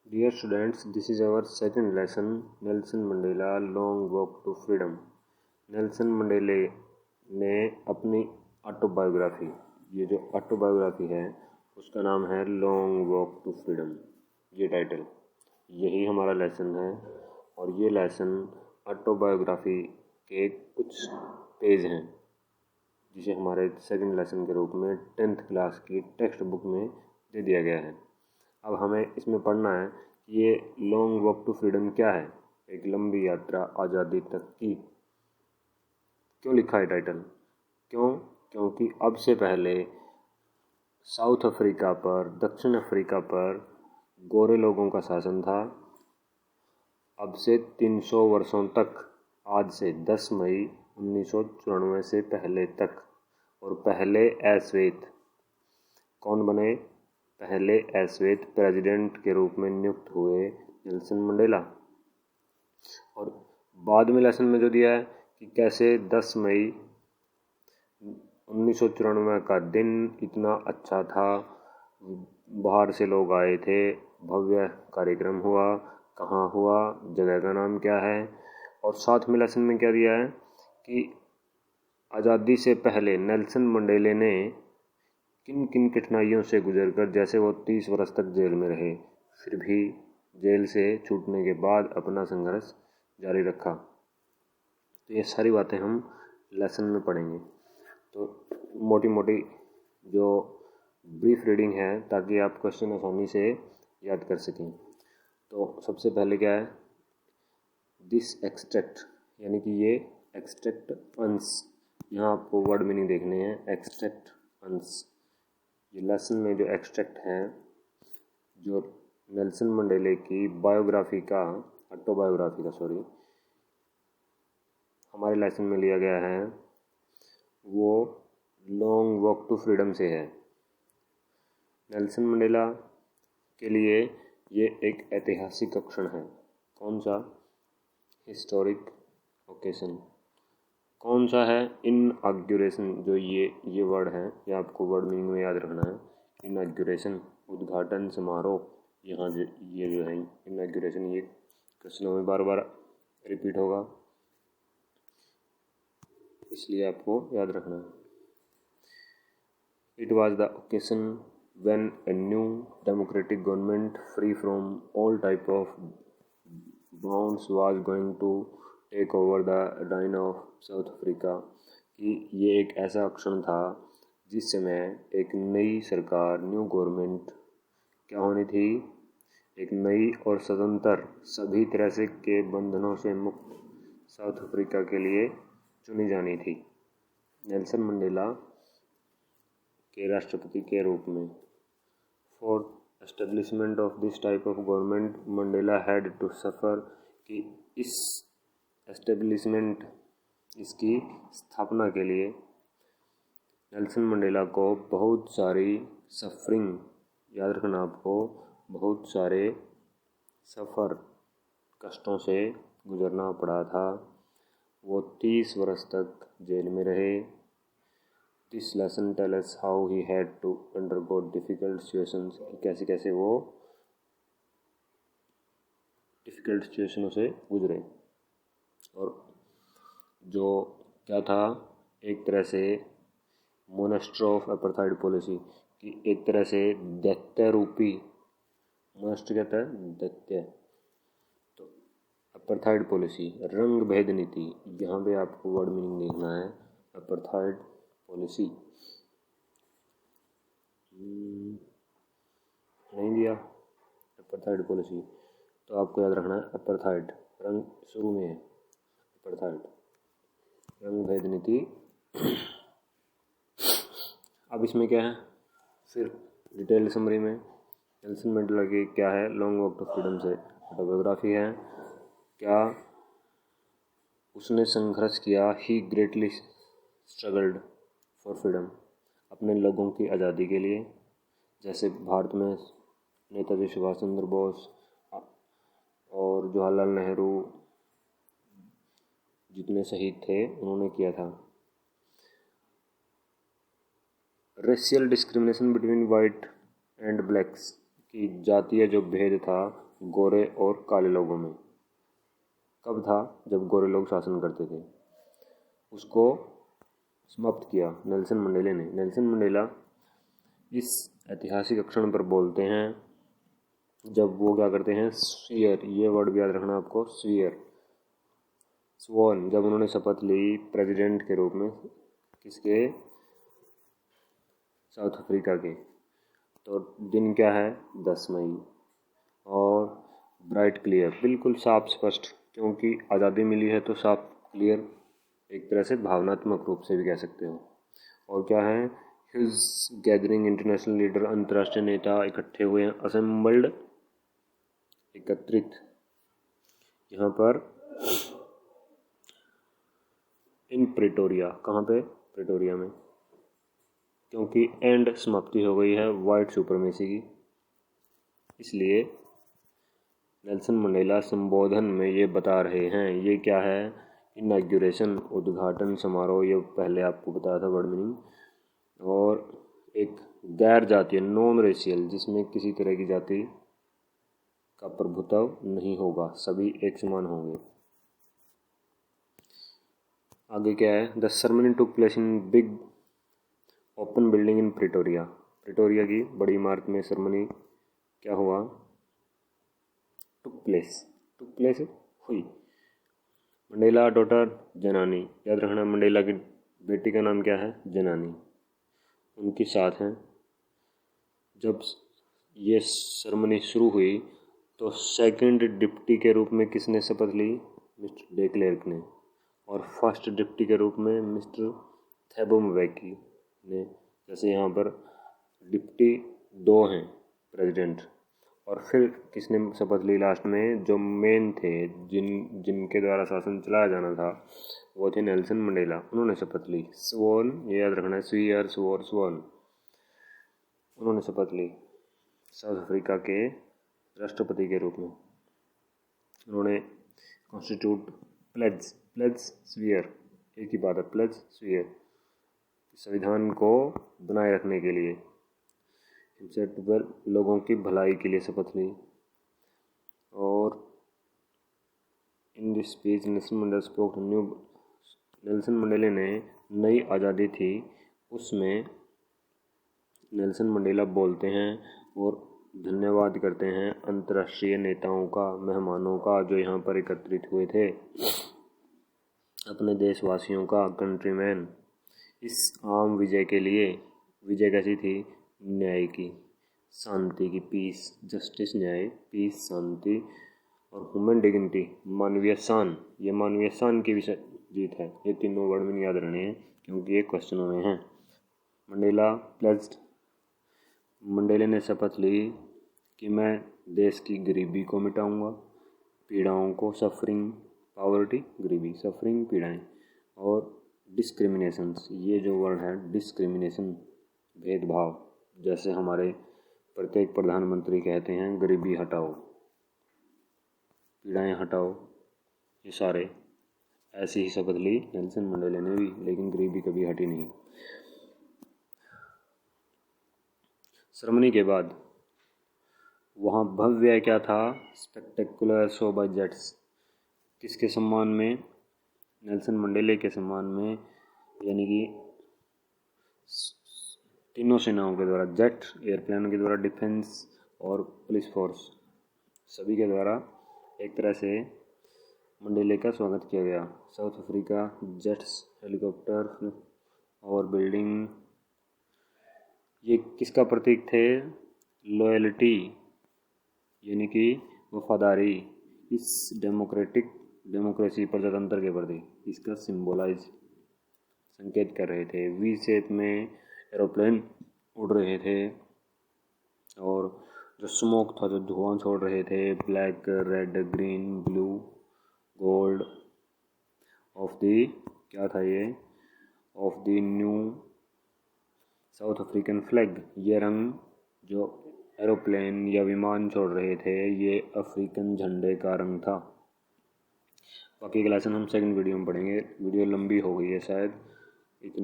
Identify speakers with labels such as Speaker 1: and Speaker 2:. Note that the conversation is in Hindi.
Speaker 1: Dear students, this is our second lesson, Nelson Mandela Long Walk to Freedom. Nelson Mandela ने अपनी ऑटोबायोग्राफी, ये जो ऑटोबायोग्राफी है उसका नाम है लॉन्ग वॉक टू फ्रीडम। ये टाइटल, यही हमारा लेसन है और ये लेसन ऑटोबायोग्राफी के कुछ पेज हैं जिसे हमारे सेकंड लेसन के रूप में 10th क्लास की टेक्स्ट बुक में दे दिया गया है। अब हमें इसमें पढ़ना है कि ये लॉन्ग वॉक टू फ्रीडम क्या है, एक लंबी यात्रा आज़ादी तक की। क्यों लिखा है टाइटल? क्योंकि अब से पहले साउथ अफ्रीका पर, दक्षिण अफ्रीका पर गोरे लोगों का शासन था। अब से 300 वर्षों तक, आज से 10 मई 1994 से पहले तक। और पहले अश्वेत कौन बने? पहले अश्वेत प्रेसिडेंट के रूप में नियुक्त हुए नेल्सन मंडेला। और बाद में लेसन में जो दिया है कि कैसे 10 मई 1994 का दिन इतना अच्छा था, बाहर से लोग आए थे, भव्य कार्यक्रम हुआ, कहाँ हुआ, जगह का नाम क्या है। और साथ में लेसन में क्या दिया है कि आज़ादी से पहले नेल्सन मंडेले ने किन किन कठिनाइयों से गुजरकर, जैसे वो 30 वर्ष तक जेल में रहे, फिर भी जेल से छूटने के बाद अपना संघर्ष जारी रखा। तो ये सारी बातें हम लेसन में पढ़ेंगे। तो मोटी मोटी जो ब्रीफ रीडिंग है ताकि आप क्वेश्चन आसानी से याद कर सकें। तो सबसे पहले क्या है, दिस एक्सट्रैक्ट, यानी कि ये एक्सट्रैक्ट अंश, यहाँ आपको वर्ड मीनिंग देखने हैं। एक्सट्रैक्ट अंश, ये लेसन में जो एक्सट्रैक्ट हैं, जो नेल्सन मंडेले की बायोग्राफी का, ऑटोबायोग्राफी का सॉरी, हमारे लेसन में लिया गया है, वो लॉन्ग वॉक टू फ्रीडम से है। नेल्सन मंडेला के लिए ये एक ऐतिहासिक क्षण है। कौन सा? Historic occasion. कौन सा है? इनऑग्यूरेशन। जो ये वर्ड है, ये आपको वर्ड मीनिंग में याद रखना है। इनऑग्यूरेशन, उद्घाटन समारोह। यहाँ ये जो है इनऑग्यूरेशन, ये क्वेश्चनों में बार बार रिपीट होगा, इसलिए आपको याद रखना है। It was the occasion when a new democratic government free from all type of bonds was going to take over the reign of South Africa। कि ये एक ऐसा क्षण था जिस समय एक नई सरकार, न्यू गवर्नमेंट क्या होनी थी? एक नई और स्वतंत्र, सभी तरह से के बंधनों से मुक्त साउथ अफ्रीका के लिए चुनी जानी थी। नेल्सन मंडेला के राष्ट्रपति के रूप में। For establishment of this type of government, Mandela had to suffer। कि इस एस्टेब्लिशमेंट, इसकी स्थापना के लिए नेल्सन मंडेला को बहुत सारी सफरिंग, याद रखना आपको, बहुत सारे सफ़र, कष्टों से गुजरना पड़ा था। वो 30 वर्ष तक जेल में रहे। This lesson tell us how he had to undergo difficult situations, कैसे कैसे वो डिफ़िकल्ट सिचुएशनों से गुजरे। और जो क्या था, एक तरह से मोनेस्टर ऑफ अपार्थाइड पॉलिसी, कि एक तरह से दैत्य रूपी, मोनेस्टर कहता है दैत्य, तो अपार्थाइड पॉलिसी, रंग भेद नीति, यहाँ पे आपको वर्ड मीनिंग देखना है। अपार्थाइड पॉलिसी नहीं दिया, अपार्थाइड पॉलिसी, तो आपको याद रखना है अपार्थाइड, रंग शुरू में है, अपार्थाइड, रंग भेद नीति। अब इसमें क्या है, फिर डिटेल समरी में नेल्सन मंडेला की क्या है, लॉन्ग वॉक टू फ्रीडम से ऑटोबायोग्राफी है। क्या उसने संघर्ष किया? ही ग्रेटली स्ट्रगल्ड फॉर फ्रीडम, अपने लोगों की आज़ादी के लिए। जैसे भारत में नेताजी सुभाष चंद्र बोस और जवाहरलाल नेहरू जितने शहीद थे उन्होंने किया था। Racial discrimination between white and blacks, की जातीय जो भेद था गोरे और काले लोगों में। कब था? जब गोरे लोग शासन करते थे। उसको समाप्त किया नेल्सन मंडेला ने। नेल्सन मंडेला इस ऐतिहासिक क्षण पर बोलते हैं जब वो क्या करते हैं, स्वीयर, ये वर्ड भी याद रखना आपको, स्वीयर, स्वॉन, जब उन्होंने शपथ ली प्रेसिडेंट के रूप में, किसके? साउथ अफ्रीका के। तो दिन क्या है? 10 मई। और ब्राइट क्लियर, बिल्कुल साफ स्पष्ट, क्योंकि आज़ादी मिली है तो साफ क्लियर, एक तरह से भावनात्मक रूप से भी कह सकते हो। और क्या है? ह्यूज गैदरिंग, इंटरनेशनल लीडर, अंतर्राष्ट्रीय नेता इकट्ठे हुए हैं, असेंबल्ड, एकत्रित, यहाँ पर इन प्रिटोरिया। कहाँ पे? प्रिटोरिया में, क्योंकि एंड समाप्ति हो गई है वाइट सुपरमेसी की। इसलिए नेल्सन मंडेला संबोधन में ये बता रहे हैं, ये क्या है? इनॉग्रेशन, उद्घाटन समारोह, ये पहले आपको बताया था वर्ड मीनिंग। और एक गैर जातीय, नॉन रेशियल, जिसमें किसी तरह की जाति का प्रभुत्व नहीं होगा, सभी एक समान होंगे। आगे क्या है? The ceremony took place in big open building in Pretoria. Pretoria की बड़ी इमारत में सेरेमनी क्या हुआ? टुक प्लेस हुई। मंडेला डॉटर जनानी, याद रखना मंडेला की बेटी का नाम क्या है? जनानी, उनके साथ हैं। जब ये सेरेमनी शुरू हुई तो सेकंड डिप्टी के रूप में किसने शपथ ली? मिस्टर डे क्लेर्क ने। और फर्स्ट डिप्टी के रूप में मिस्टर थैबो म्बेकी ने। जैसे यहाँ पर डिप्टी 2 हैं प्रेसिडेंट, और फिर किसने शपथ ली लास्ट में? जो मेन थे, जिनके द्वारा शासन चलाया जाना था, वो थे नेल्सन मंडेला, उन्होंने शपथ ली। स्वॉन, ये याद रखना है, स्वीयर, स्वॉर, स्वॉन, उन्होंने शपथ ली साउथ अफ्रीका के राष्ट्रपति के रूप में। उन्होंने कॉन्स्टिट्यूट प्लेज स्वीयर, एक ही बात है, प्लेज स्वीयर, संविधान को बनाए रखने के लिए, लोगों की भलाई के लिए शपथ ली। और in this speech Nelson Mandela spoke new, Nelson Mandela ने नई आज़ादी थी, उसमें नेल्सन मंडेला बोलते हैं और धन्यवाद करते हैं अंतर्राष्ट्रीय नेताओं का, मेहमानों का, जो यहाँ पर एकत्रित हुए थे, अपने देशवासियों का, कंट्रीमैन, इस आम विजय के लिए। विजय कैसी थी? न्याय की, शांति की, पीस, जस्टिस, न्याय, पीस, शांति, और ह्यूमन डिग्निटी, मानवीय शान, ये मानवीय शान की विषय जीत है। ये तीनों वर्ड में याद रहने हैं क्योंकि ये क्वेश्चनों में हैं। मंडेला ने शपथ ली कि मैं देश की गरीबी को मिटाऊंगा, पीड़ाओं को, सफरिंग, पॉवर्टी, गरीबी, सफरिंग, पीड़ाएं, और डिस्क्रिमिनेशंस, ये जो वर्ड है डिस्क्रिमिनेशन, भेदभाव, जैसे हमारे प्रत्येक प्रधानमंत्री कहते हैं गरीबी हटाओ, पीड़ाएं हटाओ, ये सारे, ऐसी ही शपथ ली नेल्सन मंडेला ने भी, लेकिन गरीबी कभी हटी नहीं। सेरेमनी के बाद वहाँ भव्य क्या था? स्पेक्टेकुलर शो बाय जेट्स, किसके सम्मान में? नेल्सन मंडेला के सम्मान में, यानी कि तीनों सेनाओं के द्वारा, जेट, एयरप्लेन के द्वारा, डिफेंस और पुलिस फोर्स, सभी के द्वारा एक तरह से मंडेला का स्वागत किया गया। साउथ अफ्रीका, जेट्स, हेलीकॉप्टर और बिल्डिंग, ये किसका प्रतीक थे? लॉयल्टी, यानी कि वफादारी, इस डेमोक्रेसी, प्रजातंत्र के प्रति, इसका सिंबलाइज, संकेत कर रहे थे। वी शेप में एरोप्लेन उड़ रहे थे, और जो स्मोक था, जो धुआं छोड़ रहे थे, black, red, green, blue, gold of the, क्या था ये? Of the new south African flag, ये रंग जो एरोप्लेन या विमान छोड़ रहे थे, ये अफ्रीकन झंडे का रंग था। बाकी का लेसन हम सेकंड वीडियो में पढ़ेंगे, वीडियो लंबी हो गई है शायद।